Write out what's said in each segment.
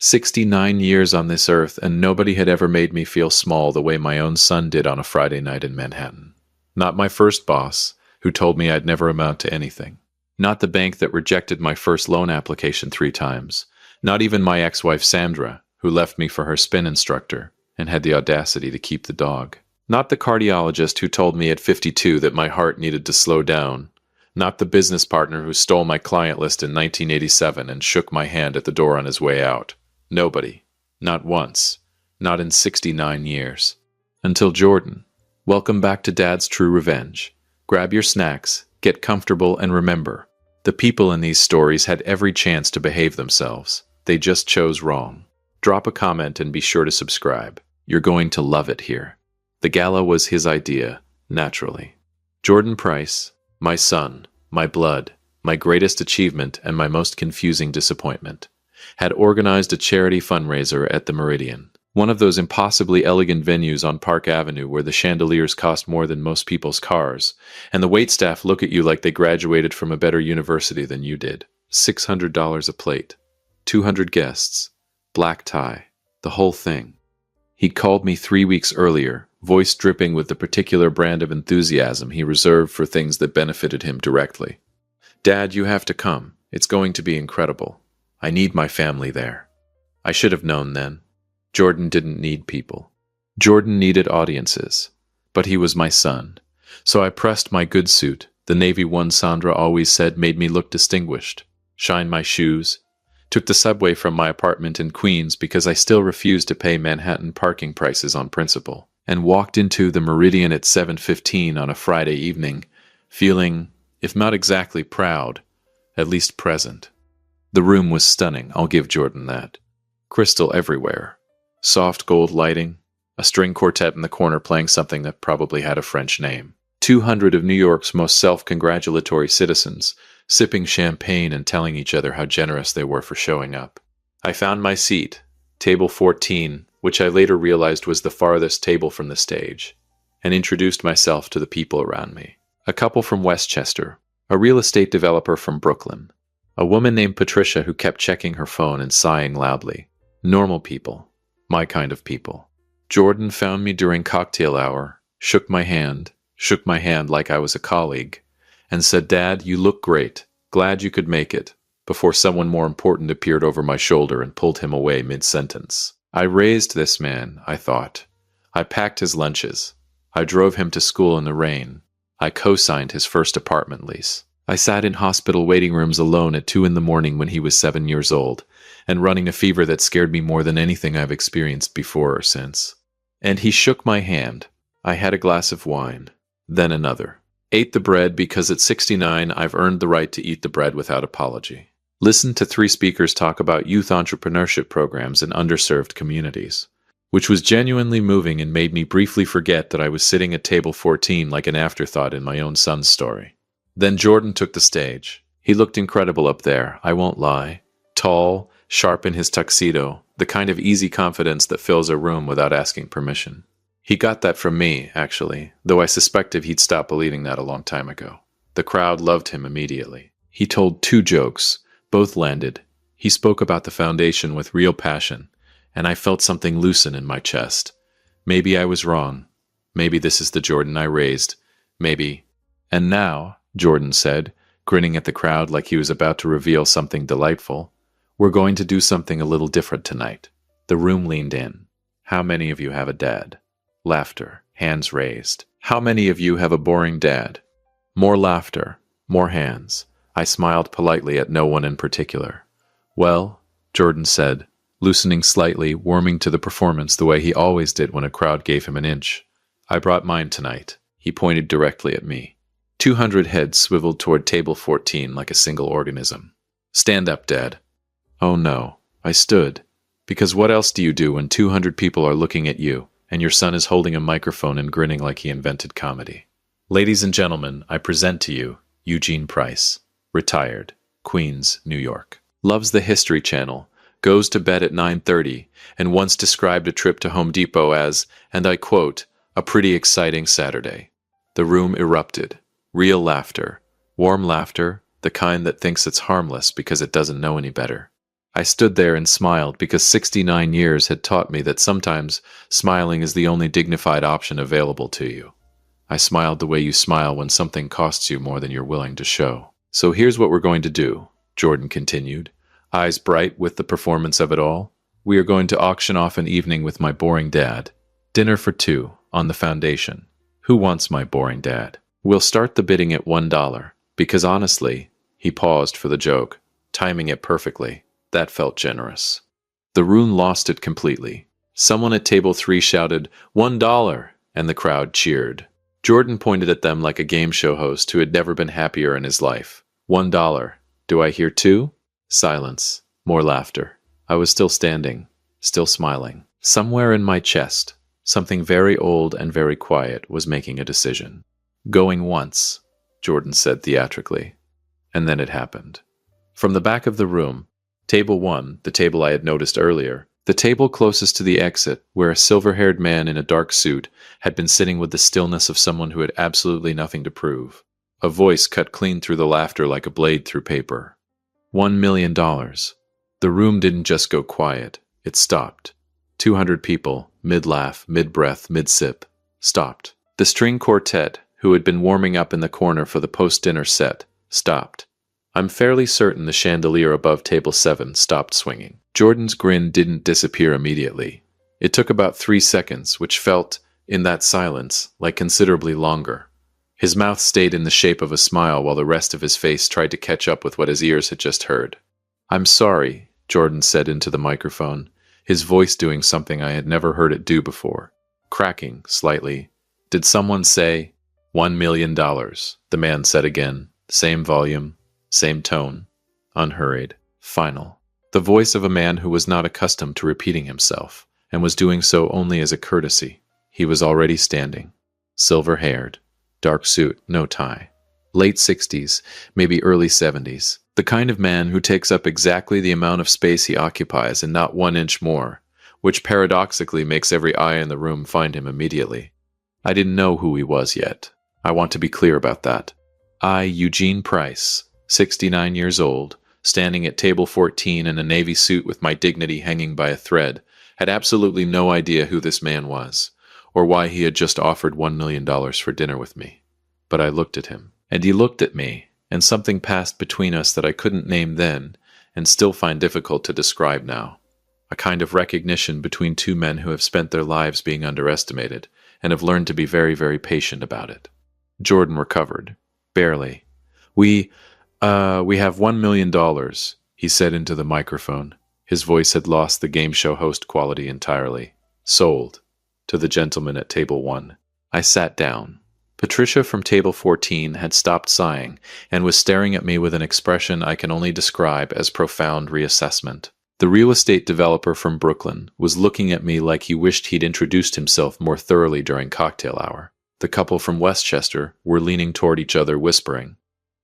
69 years on this earth, and nobody had ever made me feel small the way my own son did on a Friday night in Manhattan. Not my first boss, who told me I'd never amount to anything. Not the bank that rejected my first loan application 3 times. Not even my ex-wife Sandra, who left me for her spin instructor and had the audacity to keep the dog. Not the cardiologist who told me at 52 that my heart needed to slow down. Not the business partner who stole my client list in 1987 and shook my hand at the door on his way out. Nobody. Not once. Not in 69 years. Until Jordan. Welcome back to Dad's True Revenge. Grab your snacks, get comfortable, and remember, the people in these stories had every chance to behave themselves. They just chose wrong. Drop a comment and be sure to subscribe. You're going to love it here. The gala was his idea, naturally. Jordan Price, my son, my blood, my greatest achievement and my most confusing disappointment, had organized a charity fundraiser at the Meridian, one of those impossibly elegant venues on Park Avenue where the chandeliers cost more than most people's cars, and the waitstaff look at you like they graduated from a better university than you did. $600 a plate, 200 guests, black tie, the whole thing. He'd called me 3 weeks earlier, voice dripping with the particular brand of enthusiasm he reserved for things that benefited him directly. Dad, you have to come. It's going to be incredible. I need my family there. I should have known then. Jordan didn't need people. Jordan needed audiences. But he was my son. So I pressed my good suit. The navy one Sandra always said made me look distinguished. Shined my shoes. Took the subway from my apartment in Queens because I still refused to pay Manhattan parking prices on principle. And walked into the Meridian at 7:15 on a Friday evening, feeling, if not exactly proud, at least present. The room was stunning, I'll give Jordan that. Crystal everywhere. Soft gold lighting. A string quartet in the corner playing something that probably had a French name. 200 of New York's most self-congratulatory citizens, sipping champagne and telling each other how generous they were for showing up. I found my seat, table 14, which I later realized was the farthest table from the stage, and introduced myself to the people around me. A couple from Westchester, a real estate developer from Brooklyn, a woman named Patricia who kept checking her phone and sighing loudly. Normal people. My kind of people. Jordan found me during cocktail hour, shook my hand like I was a colleague, and said, "Dad, you look great. Glad you could make it," before someone more important appeared over my shoulder and pulled him away mid-sentence. I raised this man, I thought. I packed his lunches. I drove him to school in the rain. I co-signed his first apartment lease. I sat in hospital waiting rooms alone at 2 a.m. when he was 7 years old, and running a fever that scared me more than anything I've experienced before or since. And he shook my hand. I had a glass of wine, then another. Ate the bread because at 69 I've earned the right to eat the bread without apology. Listened to 3 speakers talk about youth entrepreneurship programs in underserved communities, which was genuinely moving and made me briefly forget that I was sitting at table 14 like an afterthought in my own son's story. Then Jordan took the stage. He looked incredible up there, I won't lie. Tall, sharp in his tuxedo, the kind of easy confidence that fills a room without asking permission. He got that from me, actually, though I suspected he'd stopped believing that a long time ago. The crowd loved him immediately. He told 2 jokes. Both landed. He spoke about the foundation with real passion, and I felt something loosen in my chest. Maybe I was wrong. Maybe this is the Jordan I raised. Maybe. And now, Jordan said, grinning at the crowd like he was about to reveal something delightful, we're going to do something a little different tonight. The room leaned in. How many of you have a dad? Laughter. Hands raised. How many of you have a boring dad? More laughter. More hands. I smiled politely at no one in particular. Well, Jordan said, loosening slightly, warming to the performance the way he always did when a crowd gave him an inch. I brought mine tonight. He pointed directly at me. 200 heads swiveled toward table 14 like a single organism. Stand up, Dad. Oh no, I stood. Because what else do you do when 200 people are looking at you, and your son is holding a microphone and grinning like he invented comedy? Ladies and gentlemen, I present to you Eugene Price, retired, Queens, New York. Loves the History Channel, goes to bed at 9:30, and once described a trip to Home Depot as, and I quote, a pretty exciting Saturday. The room erupted. Real laughter. Warm laughter, the kind that thinks it's harmless because it doesn't know any better. I stood there and smiled because 69 years had taught me that sometimes smiling is the only dignified option available to you. I smiled the way you smile when something costs you more than you're willing to show. So here's what we're going to do, Jordan continued, eyes bright with the performance of it all. We are going to auction off an evening with my boring dad. Dinner for two, on the foundation. Who wants my boring dad? We'll start the bidding at $1, because honestly, he paused for the joke, timing it perfectly. That felt generous. The room lost it completely. Someone at table 3 shouted, $1, and the crowd cheered. Jordan pointed at them like a game show host who had never been happier in his life. $1. Do I hear 2? Silence. More laughter. I was still standing, still smiling. Somewhere in my chest, something very old and very quiet was making a decision. Going once, Jordan said theatrically. And then it happened. From the back of the room, Table 1, the table I had noticed earlier, the table closest to the exit, where a silver-haired man in a dark suit had been sitting with the stillness of someone who had absolutely nothing to prove. A voice cut clean through the laughter like a blade through paper. $1 million. The room didn't just go quiet. It stopped. 200 people, mid-laugh, mid-breath, mid-sip, stopped. The string quartet, who had been warming up in the corner for the post-dinner set, stopped. I'm fairly certain the chandelier above table 7 stopped swinging. Jordan's grin didn't disappear immediately. It took about 3 seconds, which felt, in that silence, like considerably longer. His mouth stayed in the shape of a smile while the rest of his face tried to catch up with what his ears had just heard. I'm sorry, Jordan said into the microphone, his voice doing something I had never heard it do before, cracking slightly. Did someone say, $1 million? The man said again, same volume, same tone, unhurried, final. The voice of a man who was not accustomed to repeating himself, and was doing so only as a courtesy. He was already standing, silver-haired, dark suit, no tie, late 60s, maybe early 70s, the kind of man who takes up exactly the amount of space he occupies and not 1 inch more, which paradoxically makes every eye in the room find him immediately. I didn't know who he was yet. I want to be clear about that. I, Eugene Price, 69 years old, standing at table 14 in a navy suit with my dignity hanging by a thread, had absolutely no idea who this man was, or why he had just offered $1 million for dinner with me. But I looked at him, and he looked at me, and something passed between us that I couldn't name then, and still find difficult to describe now. A kind of recognition between two men who have spent their lives being underestimated, and have learned to be very, very patient about it. Jordan recovered. Barely. We have $1 million, he said into the microphone. His voice had lost the game show host quality entirely. Sold. To the gentleman at table 1. I sat down. Patricia from table 14 had stopped sighing and was staring at me with an expression I can only describe as profound reassessment. The real estate developer from Brooklyn was looking at me like he wished he'd introduced himself more thoroughly during cocktail hour. The couple from Westchester were leaning toward each other, whispering.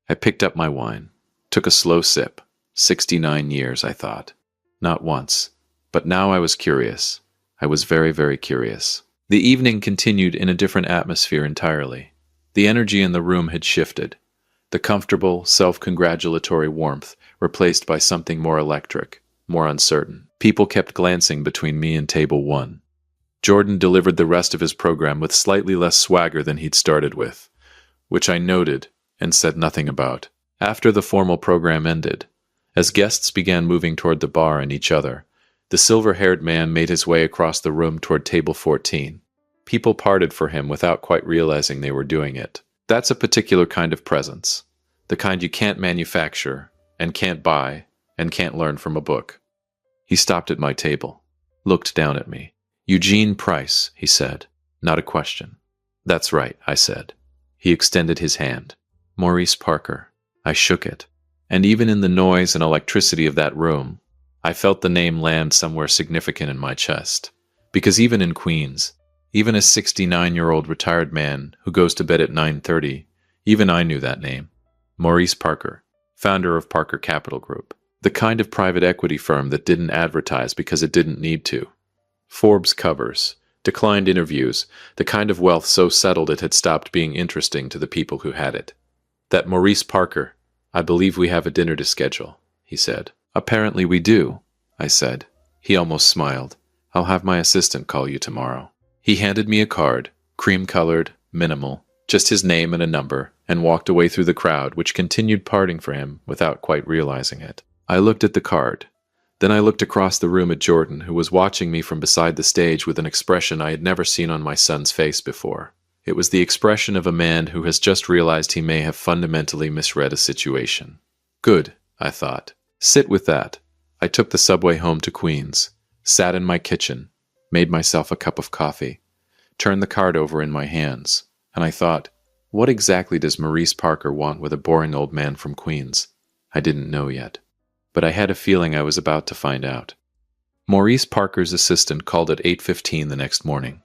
I picked up my wine, took a slow sip. 69 years, I thought. Not once. But now I was curious. I was very, very curious. The evening continued in a different atmosphere entirely. The energy in the room had shifted. The comfortable, self-congratulatory warmth replaced by something more electric, more uncertain. People kept glancing between me and table 1. Jordan delivered the rest of his program with slightly less swagger than he'd started with, which I noted and said nothing about. After the formal program ended, as guests began moving toward the bar and each other, the silver-haired man made his way across the room toward table 14. People parted for him without quite realizing they were doing it. That's a particular kind of presence, the kind you can't manufacture, and can't buy, and can't learn from a book. He stopped at my table, looked down at me. Eugene Price, he said, not a question. That's right, I said. He extended his hand. Maurice Parker. I shook it. And even in the noise and electricity of that room, I felt the name land somewhere significant in my chest. Because even in Queens, even a 69-year-old retired man who goes to bed at 9:30, even I knew that name. Maurice Parker, founder of Parker Capital Group. The kind of private equity firm that didn't advertise because it didn't need to. Forbes covers, declined interviews, the kind of wealth so settled it had stopped being interesting to the people who had it. That Maurice Parker, I believe we have a dinner to schedule, he said. Apparently we do, I said. He almost smiled. I'll have my assistant call you tomorrow. He handed me a card, cream-colored, minimal, just his name and a number, and walked away through the crowd, which continued parting for him without quite realizing it. I looked at the card. Then I looked across the room at Jordan, who was watching me from beside the stage with an expression I had never seen on my son's face before. It was the expression of a man who has just realized he may have fundamentally misread a situation. Good, I thought. Sit with that. I took the subway home to Queens, sat in my kitchen, made myself a cup of coffee, turned the card over in my hands, and I thought, what exactly does Maurice Parker want with a boring old man from Queens? I didn't know yet, but I had a feeling I was about to find out. Maurice Parker's assistant called at 8:15 the next morning.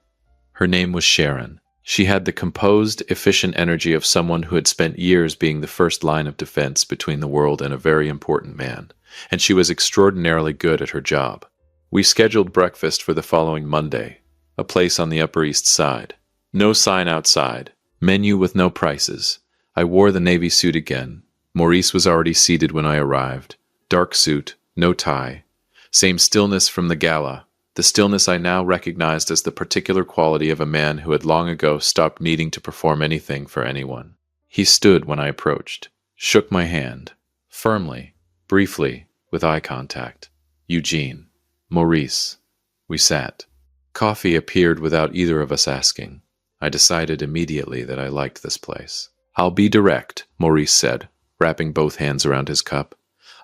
Her name was Sharon. She had the composed, efficient energy of someone who had spent years being the first line of defense between the world and a very important man, and she was extraordinarily good at her job. We scheduled breakfast for the following Monday, a place on the Upper East Side. No sign outside, menu with no prices. I wore the navy suit again. Maurice was already seated when I arrived. Dark suit, no tie. Same stillness from the gala. The stillness I now recognized as the particular quality of a man who had long ago stopped needing to perform anything for anyone. He stood when I approached, shook my hand, firmly, briefly, with eye contact. Eugene. Maurice. We sat. Coffee appeared without either of us asking. I decided immediately that I liked this place. I'll be direct, Maurice said, wrapping both hands around his cup.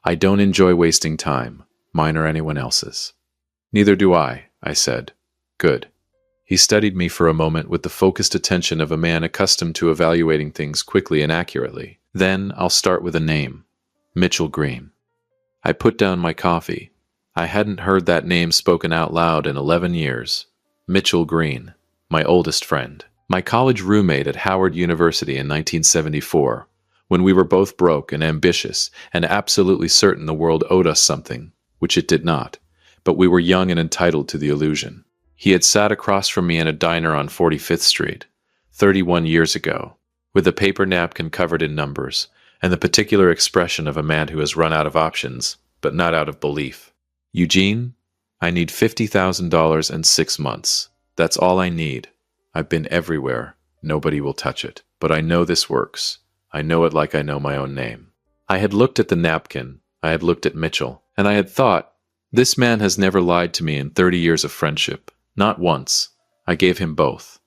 I don't enjoy wasting time, mine or anyone else's. Neither do I said. Good. He studied me for a moment with the focused attention of a man accustomed to evaluating things quickly and accurately. Then I'll start with a name. Mitchell Green. I put down my coffee. I hadn't heard that name spoken out loud in 11 years. Mitchell Green, my oldest friend. My college roommate at Howard University in 1974, when we were both broke and ambitious and absolutely certain the world owed us something, which it did not. But we were young and entitled to the illusion. He had sat across from me in a diner on 45th Street, 31 years ago, with a paper napkin covered in numbers, and the particular expression of a man who has run out of options, but not out of belief. Eugene, I need $50,000 and 6 months. That's all I need. I've been everywhere. Nobody will touch it. But I know this works. I know it like I know my own name. I had looked at the napkin. I had looked at Mitchell, and I had thought, this man has never lied to me in 30 years of friendship. Not once. I gave him both.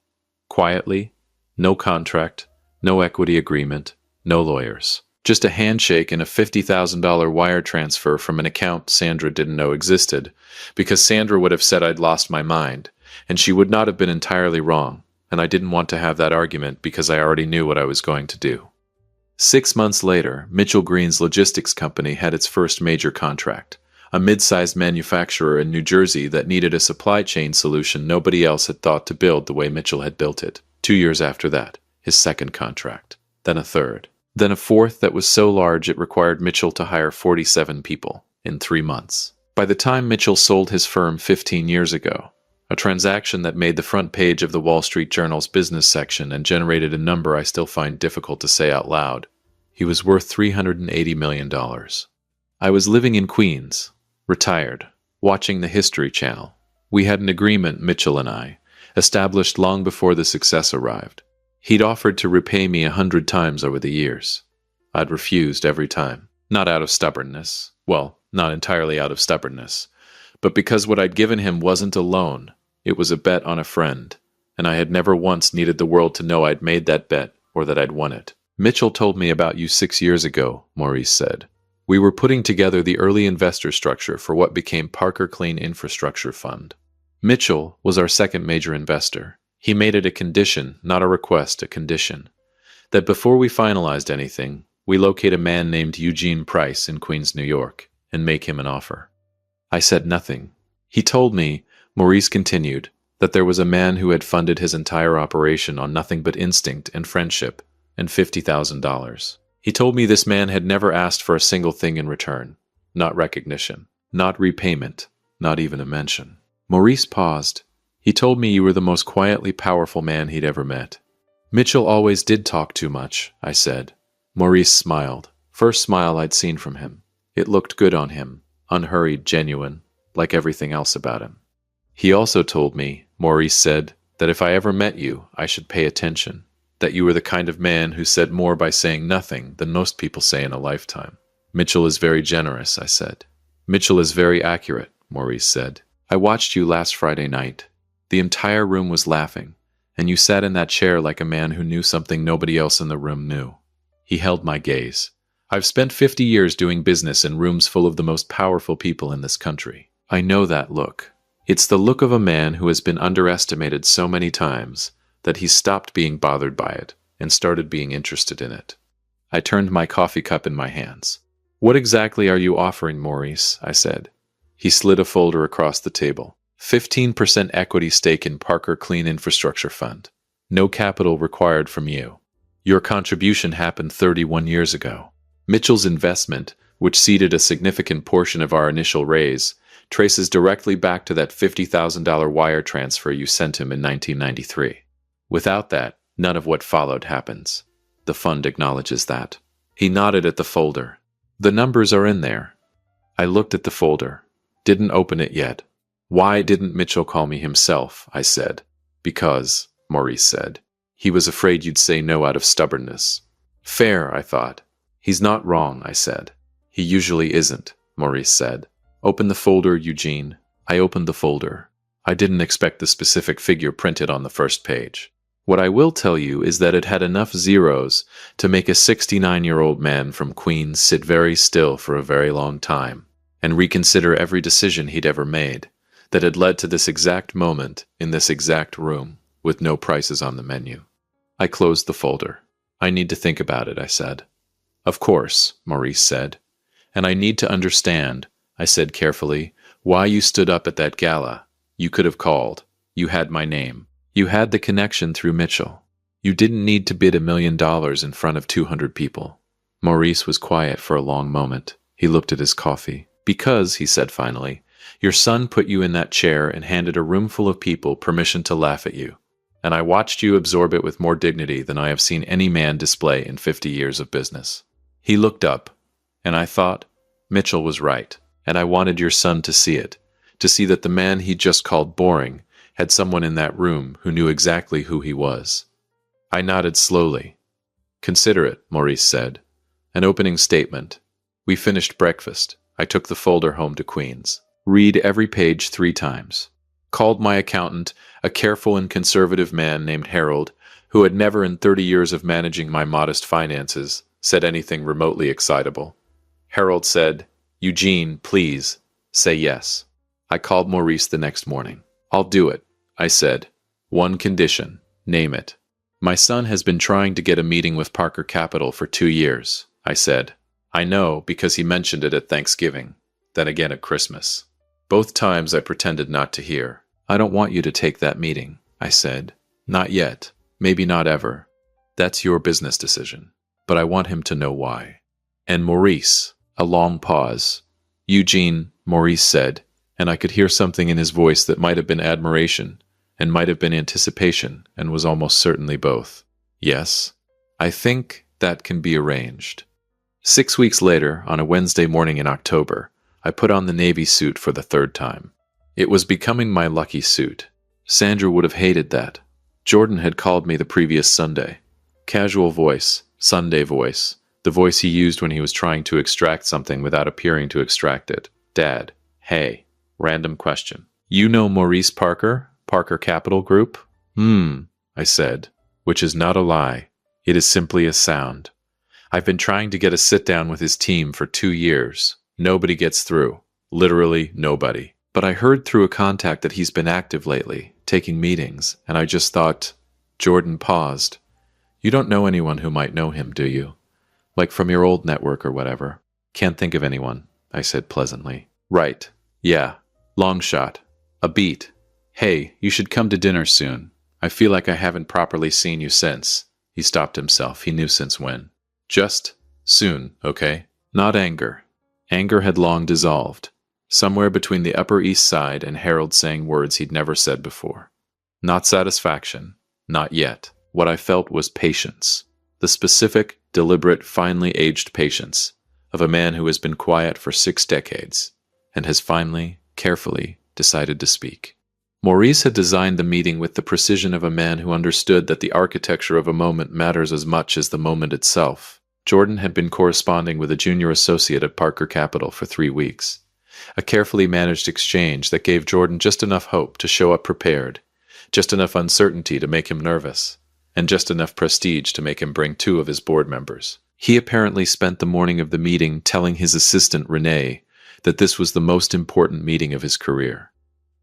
Quietly, no contract, no equity agreement, no lawyers. Just a handshake and a $50,000 wire transfer from an account Sandra didn't know existed, because Sandra would have said I'd lost my mind, and she would not have been entirely wrong, and I didn't want to have that argument because I already knew what I was going to do. 6 months later, Mitchell Green's logistics company had its first major contract. A mid-sized manufacturer in New Jersey that needed a supply chain solution nobody else had thought to build the way Mitchell had built it. 2 years after that, his second contract. Then a third. Then a fourth that was so large it required Mitchell to hire 47 people in 3 months. By the time Mitchell sold his firm 15 years ago, a transaction that made the front page of the Wall Street Journal's business section and generated a number I still find difficult to say out loud, he was worth $380 million. I was living in Queens, retired, watching the History Channel. We had an agreement, Mitchell and I, established long before the success arrived. He'd offered to repay me 100 times over the years. I'd refused every time. Not out of stubbornness. Well, not entirely out of stubbornness. But because what I'd given him wasn't a loan. It was a bet on a friend. And I had never once needed the world to know I'd made that bet or that I'd won it. Mitchell told me about you 6 years ago, Maurice said. We were putting together the early investor structure for what became Parker Clean Infrastructure Fund. Mitchell was our second major investor. He made it a condition, not a request, a condition, that before we finalized anything, we locate a man named Eugene Price in Queens, New York, and make him an offer. I said nothing. He told me, Maurice continued, that there was a man who had funded his entire operation on nothing but instinct and friendship and $50,000. He told me this man had never asked for a single thing in return, not recognition, not repayment, not even a mention. Maurice paused. He told me you were the most quietly powerful man he'd ever met. Mitchell always did talk too much, I said. Maurice smiled. First smile I'd seen from him. It looked good on him. unhurried, genuine, like everything else about him. He also told me, Maurice said, that if I ever met you, I should pay attention, that you were the kind of man who said more by saying nothing than most people say in a lifetime. Mitchell is very generous, I said. Mitchell is very accurate, Maurice said. I watched you last Friday night. The entire room was laughing, and you sat in that chair like a man who knew something nobody else in the room knew. He held my gaze. I've spent 50 years doing business in rooms full of the most powerful people in this country. I know that look. It's the look of a man who has been underestimated so many times that he stopped being bothered by it and started being interested in it. I turned my coffee cup in my hands. What exactly are you offering, Maurice? I said. He slid a folder across the table. 15% equity stake in Parker Clean Infrastructure Fund. No capital required from you. Your contribution happened 31 years ago. Mitchell's investment, which seeded a significant portion of our initial raise, traces directly back to that $50,000 wire transfer you sent him in 1993. Without that, none of what followed happens. The fund acknowledges that. He nodded at the folder. The numbers are in there. I looked at the folder. Didn't open it yet. Why didn't Mitchell call me himself? I said. Because, Maurice said. He was afraid you'd say no out of stubbornness. Fair, I thought. He's not wrong, I said. He usually isn't, Maurice said. Open the folder, Eugene. I opened the folder. I didn't expect the specific figure printed on the first page. What I will tell you is that it had enough zeros to make a 69-year-old man from Queens sit very still for a very long time and reconsider every decision he'd ever made that had led to this exact moment in this exact room with no prices on the menu. I closed the folder. I need to think about it, I said. Of course, Maurice said. And I need to understand, I said carefully, why you stood up at that gala. You could have called. You had my name. You had the connection through Mitchell. You didn't need to bid $1 million in front of 200 people. Maurice was quiet for a long moment. He looked at his coffee. Because, he said finally, your son put you in that chair and handed a room full of people permission to laugh at you. And I watched you absorb it with more dignity than I have seen any man display in 50 years of business. He looked up, and I thought, Mitchell was right, and I wanted your son to see it, to see that the man he just called boring had someone in that room who knew exactly who he was. I nodded slowly. Consider it, Maurice said. An opening statement. We finished breakfast. I took the folder home to Queens. Read every page 3 times. Called my accountant, a careful and conservative man named Harold, who had never in 30 years of managing my modest finances said anything remotely excitable. Harold said, Eugene, please, say yes. I called Maurice the next morning. I'll do it, I said. One condition. Name it. My son has been trying to get a meeting with Parker Capital for 2 years, I said. I know because he mentioned it at Thanksgiving, then again at Christmas. Both times I pretended not to hear. I don't want you to take that meeting, I said. Not yet. Maybe not ever. That's your business decision. But I want him to know why. And Maurice, a long pause. Eugene, Maurice said, and I could hear something in his voice that might have been admiration and might have been anticipation and was almost certainly both. Yes, I think that can be arranged. 6 weeks later, on a Wednesday morning in October, I put on the Navy suit for the 3rd time. It was becoming my lucky suit. Sandra would have hated that. Jordan had called me the previous Sunday. Casual voice, Sunday voice, the voice he used when he was trying to extract something without appearing to extract it. Dad, hey, random question. You know Maurice Parker, Parker Capital Group? I said, which is not a lie. It is simply a sound. I've been trying to get a sit-down with his team for 2 years. Nobody gets through. Literally nobody. But I heard through a contact that he's been active lately, taking meetings, and I just thought... Jordan paused. You don't know anyone who might know him, do you? Like from your old network or whatever. Can't think of anyone, I said pleasantly. Right. Yeah. Long shot. A beat. Hey, you should come to dinner soon. I feel like I haven't properly seen you since. He stopped himself. He knew since when. Just soon, okay? Not anger. Anger had long dissolved. Somewhere between the Upper East Side and Harold saying words he'd never said before. Not satisfaction. Not yet. What I felt was patience. The specific, deliberate, finely aged patience of a man who has been quiet for 6 decades. and has finally, carefully, decided to speak. Maurice had designed the meeting with the precision of a man who understood that the architecture of a moment matters as much as the moment itself. Jordan had been corresponding with a junior associate at Parker Capital for 3 weeks. A carefully managed exchange that gave Jordan just enough hope to show up prepared, just enough uncertainty to make him nervous, and just enough prestige to make him bring 2 of his board members. He apparently spent the morning of the meeting telling his assistant, Renee, that this was the most important meeting of his career.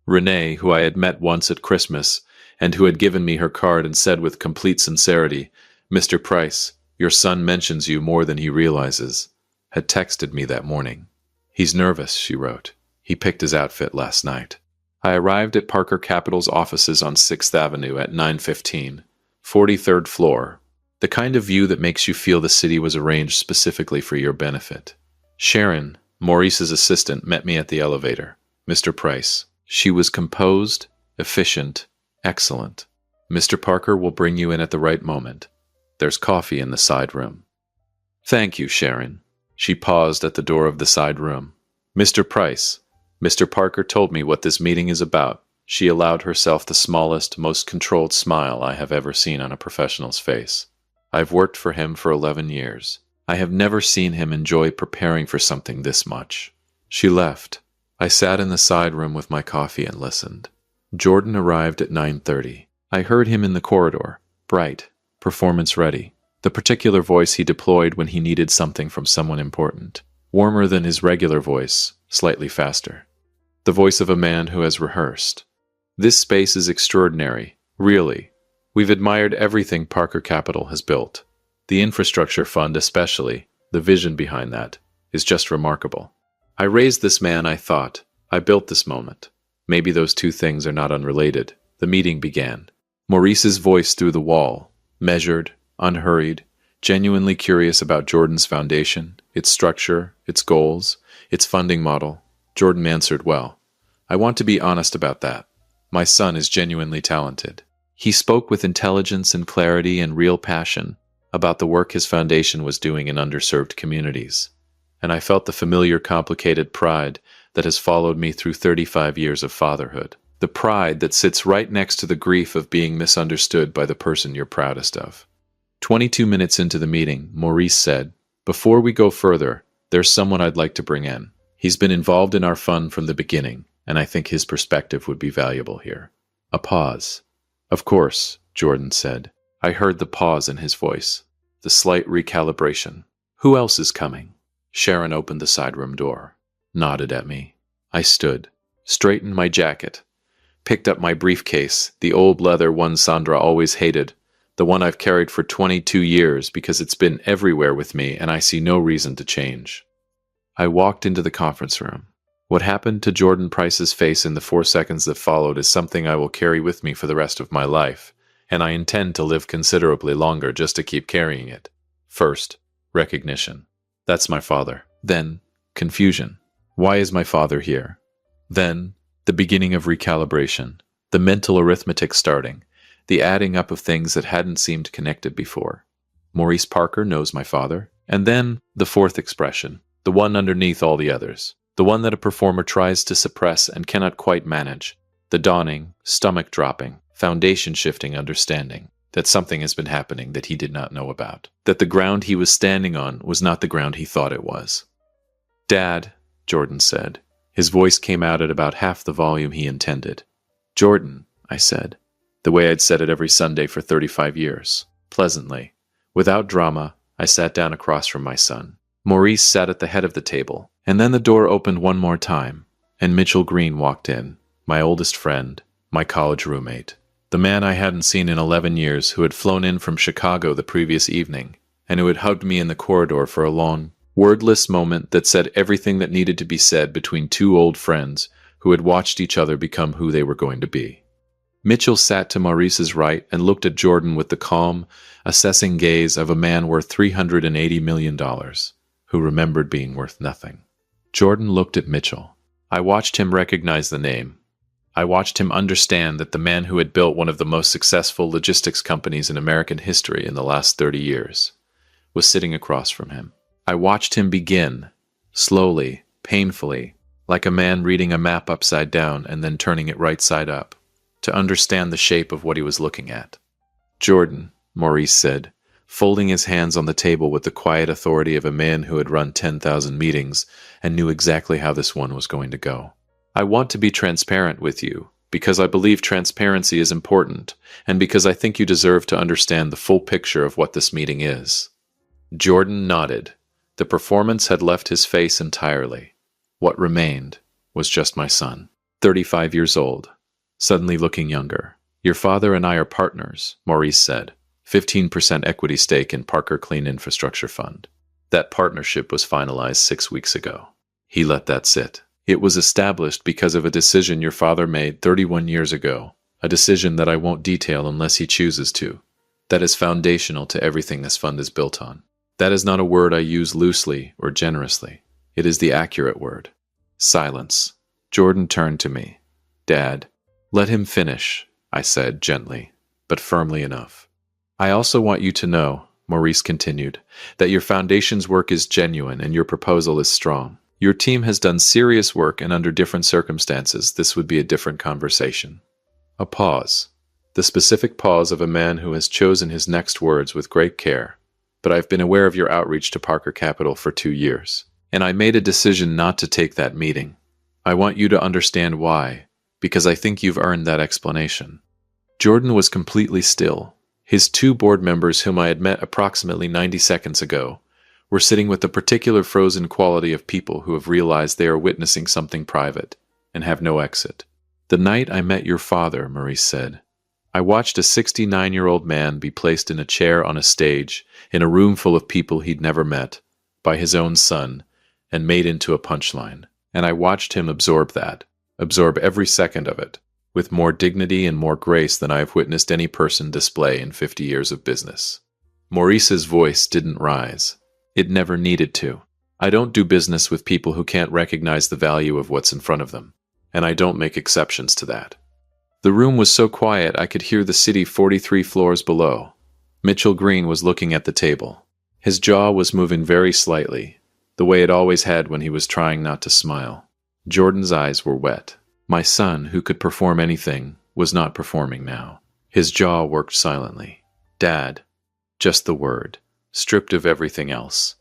Renee, who I had met once at Christmas, and who had given me her card and said with complete sincerity, "Mr. Price, your son mentions you more than he realizes," had texted me that morning. "He's nervous," she wrote. "He picked his outfit last night." I arrived at Parker Capital's offices on 6th Avenue at 9:15, 43rd floor, the kind of view that makes you feel the city was arranged specifically for your benefit. Sharon, Maurice's assistant, met me at the elevator. "Mr. Price." She was composed, efficient, excellent. "Mr. Parker will bring you in at the right moment. There's coffee in the side room." "Thank you, Sharon." She paused at the door of the side room. "Mr. Price, Mr. Parker told me what this meeting is about." She allowed herself the smallest, most controlled smile I have ever seen on a professional's face. "I've worked for him for 11 years. I have never seen him enjoy preparing for something this much." She left. I sat in the side room with my coffee and listened. Jordan arrived at 9:30. I heard him in the corridor, bright, performance ready, the particular voice he deployed when he needed something from someone important, warmer than his regular voice, slightly faster. The voice of a man who has rehearsed. "This space is extraordinary, really. We've admired everything Parker Capital has built. The infrastructure fund especially, the vision behind that, is just remarkable. I raised this man, I thought. I built this moment. Maybe those 2 things are not unrelated." The meeting began. Maurice's voice through the wall, measured, unhurried, genuinely curious about Jordan's foundation, its structure, its goals, its funding model. Jordan answered well. "I want to be honest about that. My son is genuinely talented." He spoke with intelligence and clarity and real passion about the work his foundation was doing in underserved communities. And I felt the familiar, complicated pride that has followed me through 35 years of fatherhood. The pride that sits right next to the grief of being misunderstood by the person you're proudest of. 22 minutes into the meeting, Maurice said, "Before we go further, there's someone I'd like to bring in. He's been involved in our fund from the beginning, and I think his perspective would be valuable here." A pause. "Of course," Jordan said. I heard the pause in his voice, the slight recalibration. "Who else is coming?" Sharon opened the side room door, nodded at me. I stood, straightened my jacket, picked up my briefcase, the old leather one Sandra always hated, the one I've carried for 22 years because it's been everywhere with me and I see no reason to change. I walked into the conference room. What happened to Jordan Price's face in the 4 seconds that followed is something I will carry with me for the rest of my life, and I intend to live considerably longer just to keep carrying it. First, recognition. That's my father. Then, confusion. Why is my father here? Then, the beginning of recalibration, the mental arithmetic starting, the adding up of things that hadn't seemed connected before. Maurice Parker knows my father. And then, the 4th expression, the one underneath all the others, the one that a performer tries to suppress and cannot quite manage, the dawning, stomach-dropping, foundation-shifting understanding that something has been happening that he did not know about, that the ground he was standing on was not the ground he thought it was. "Dad," Jordan said. His voice came out at about half the volume he intended. "Jordan," I said, the way I'd said it every Sunday for 35 years, pleasantly. Without drama, I sat down across from my son. Maurice sat at the head of the table, and then the door opened one more time, and Mitchell Green walked in, my oldest friend, my college roommate. The man I hadn't seen in 11 years, who had flown in from Chicago the previous evening, and who had hugged me in the corridor for a long, wordless moment that said everything that needed to be said between 2 old friends who had watched each other become who they were going to be. Mitchell sat to Maurice's right and looked at Jordan with the calm, assessing gaze of a man worth $380 million, who remembered being worth nothing. Jordan looked at Mitchell. I watched him recognize the name. I watched him understand that the man who had built one of the most successful logistics companies in American history in the last 30 years was sitting across from him. I watched him begin, slowly, painfully, like a man reading a map upside down and then turning it right side up, to understand the shape of what he was looking at. Jordan, Maurice said, folding his hands on the table with the quiet authority of a man who had run 10,000 meetings and knew exactly how this one was going to go. I want to be transparent with you, because I believe transparency is important, and because I think you deserve to understand the full picture of what this meeting is. Jordan nodded. The performance had left his face entirely. What remained was just my son, 35 years old, suddenly looking younger. Your father and I are partners, Maurice said. 15% equity stake in Parker Clean Infrastructure Fund. That partnership was finalized 6 weeks ago. He let that sit. It was established because of a decision your father made 31 years ago, a decision that I won't detail unless he chooses to. That is foundational to everything this fund is built on. That is not a word I use loosely or generously. It is the accurate word. Silence. Jordan turned to me. Dad, let him finish, I said gently, but firmly enough. I also want you to know, Maurice continued, that your foundation's work is genuine and your proposal is strong. Your team has done serious work, and under different circumstances, this would be a different conversation. A pause. The specific pause of a man who has chosen his next words with great care. But I've been aware of your outreach to Parker Capital for 2 years, and I made a decision not to take that meeting. I want you to understand why, because I think you've earned that explanation. Jordan was completely still. His 2 board members, whom I had met approximately 90 seconds ago, were sitting with the particular frozen quality of people who have realized they are witnessing something private and have no exit. The night I met your father, Maurice said, I watched a 69-year-old man be placed in a chair on a stage in a room full of people he'd never met by his own son and made into a punchline. And I watched him absorb every second of it, with more dignity and more grace than I have witnessed any person display in 50 years of business. Maurice's voice didn't rise. It never needed to. I don't do business with people who can't recognize the value of what's in front of them, and I don't make exceptions to that. The room was so quiet I could hear the city 43 floors below. Mitchell Green was looking at the table. His jaw was moving very slightly, the way it always had when he was trying not to smile. Jordan's eyes were wet. My son, who could perform anything, was not performing now. His jaw worked silently. Dad. Just the word. Stripped of everything else.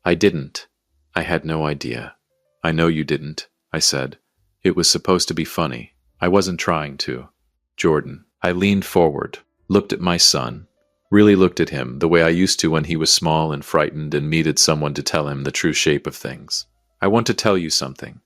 I didn't. I had no idea. I know you didn't, I said. It was supposed to be funny. I wasn't trying to. Jordan. I leaned forward, looked at my son, really looked at him the way I used to when he was small and frightened and needed someone to tell him the true shape of things. I want to tell you something,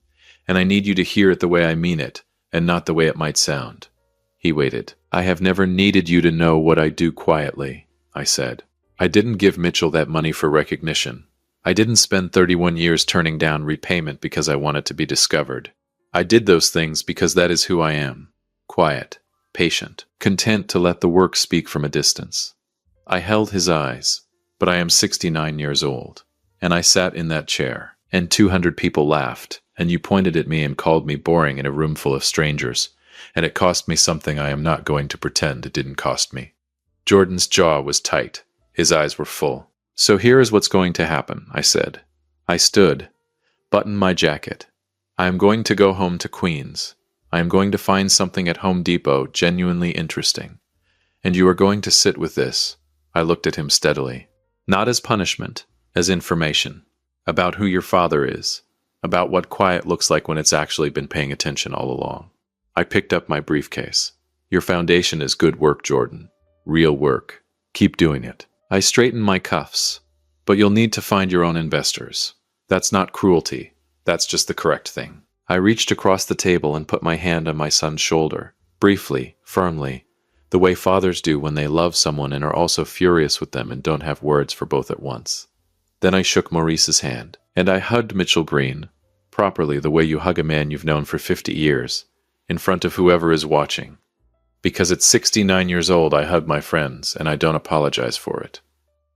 and I need you to hear it the way I mean it, and not the way it might sound. He waited. I have never needed you to know what I do quietly, I said. I didn't give Mitchell that money for recognition. I didn't spend 31 years turning down repayment because I wanted to be discovered. I did those things because that is who I am. Quiet, patient, content to let the work speak from a distance. I held his eyes, but I am 69 years old, and I sat in that chair, and 200 people laughed, and you pointed at me and called me boring in a room full of strangers, and it cost me something I am not going to pretend it didn't cost me. Jordan's jaw was tight. His eyes were full. So here is what's going to happen, I said. I stood, buttoned my jacket. I am going to go home to Queens. I am going to find something at Home Depot genuinely interesting. And you are going to sit with this. I looked at him steadily. Not as punishment, as information. About who your father is. About what quiet looks like when it's actually been paying attention all along. I picked up my briefcase. Your foundation is good work, Jordan. Real work. Keep doing it. I straightened my cuffs. But you'll need to find your own investors. That's not cruelty. That's just the correct thing. I reached across the table and put my hand on my son's shoulder. Briefly, firmly. The way fathers do when they love someone and are also furious with them and don't have words for both at once. Then I shook Maurice's hand. And I hugged Mitchell Green. Properly, the way you hug a man you've known for 50 years. In front of whoever is watching. Because at 69 years old I hug my friends, and I don't apologize for it.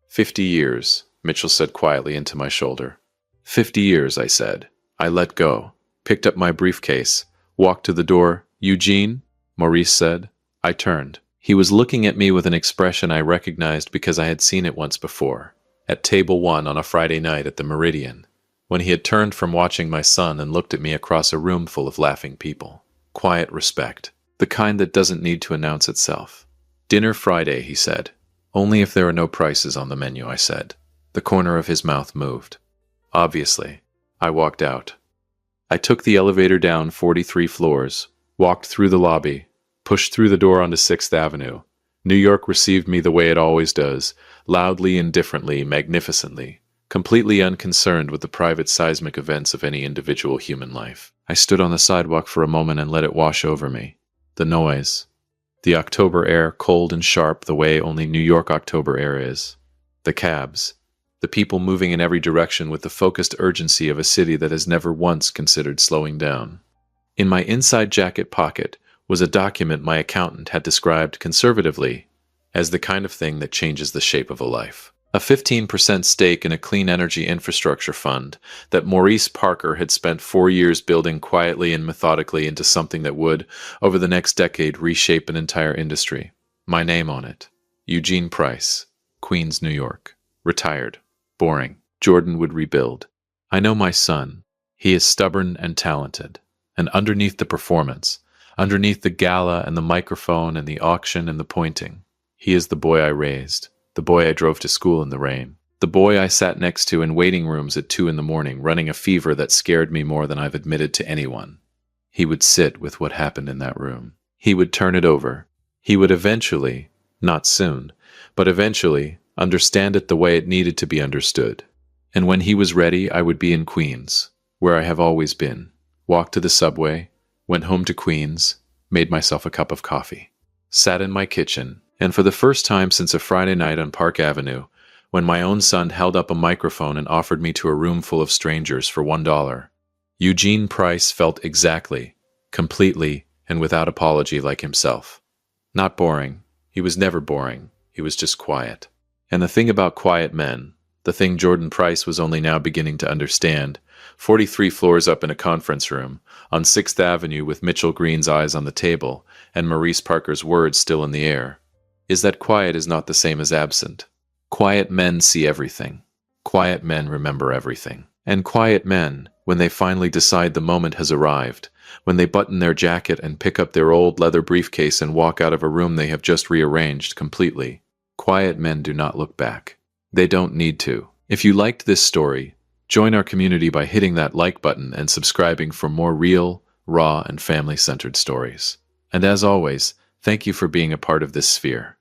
50 years, Mitchell said quietly into my shoulder. 50 years, I said. I let go, picked up my briefcase, walked to the door. Eugene? Maurice said. I turned. He was looking at me with an expression I recognized because I had seen it once before, at Table 1 on a Friday night at the Meridian. when he had turned from watching my son and looked at me across a room full of laughing people. Quiet respect. The kind that doesn't need to announce itself. "Dinner Friday," he said. "Only if there are no prices on the menu," I said. The corner of his mouth moved. Obviously. I walked out. I took the elevator down 43 floors, walked through the lobby, pushed through the door onto 6th Avenue. New York received me the way it always does, loudly, indifferently, magnificently, completely unconcerned with the private seismic events of any individual human life. I stood on the sidewalk for a moment and let it wash over me. The noise. The October air, cold and sharp the way only New York October air is. The cabs. The people moving in every direction with the focused urgency of a city that has never once considered slowing down. In my inside jacket pocket was a document my accountant had described conservatively as the kind of thing that changes the shape of a life. A 15% stake in a clean energy infrastructure fund that Maurice Parker had spent 4 years building quietly and methodically into something that would, over the next decade, reshape an entire industry. My name on it. Eugene Price, Queens, New York. Retired. Boring. Jordan would rebuild. I know my son. He is stubborn and talented. And underneath the performance, underneath the gala and the microphone and the auction and the pointing, he is the boy I raised. The boy I drove to school in the rain. The boy I sat next to in waiting rooms at 2 a.m, running a fever that scared me more than I've admitted to anyone. He would sit with what happened in that room. He would turn it over. He would eventually, not soon, but eventually, understand it the way it needed to be understood. And when he was ready, I would be in Queens, where I have always been. Walked to the subway, went home to Queens, made myself a cup of coffee. Sat in my kitchen, and for the first time since a Friday night on Park Avenue, when my own son held up a microphone and offered me to a room full of strangers for $1, Eugene Price felt exactly, completely, and without apology like himself. Not boring. He was never boring. He was just quiet. And the thing about quiet men, the thing Jordan Price was only now beginning to understand, 43 floors up in a conference room, on 6th Avenue with Mitchell Green's eyes on the table and Maurice Parker's words still in the air, is that quiet is not the same as absent. Quiet men see everything. Quiet men remember everything. And quiet men, when they finally decide the moment has arrived, when they button their jacket and pick up their old leather briefcase and walk out of a room they have just rearranged completely, quiet men do not look back. They don't need to. If you liked this story, join our community by hitting that like button and subscribing for more real, raw, and family-centered stories. And as always, thank you for being a part of this sphere.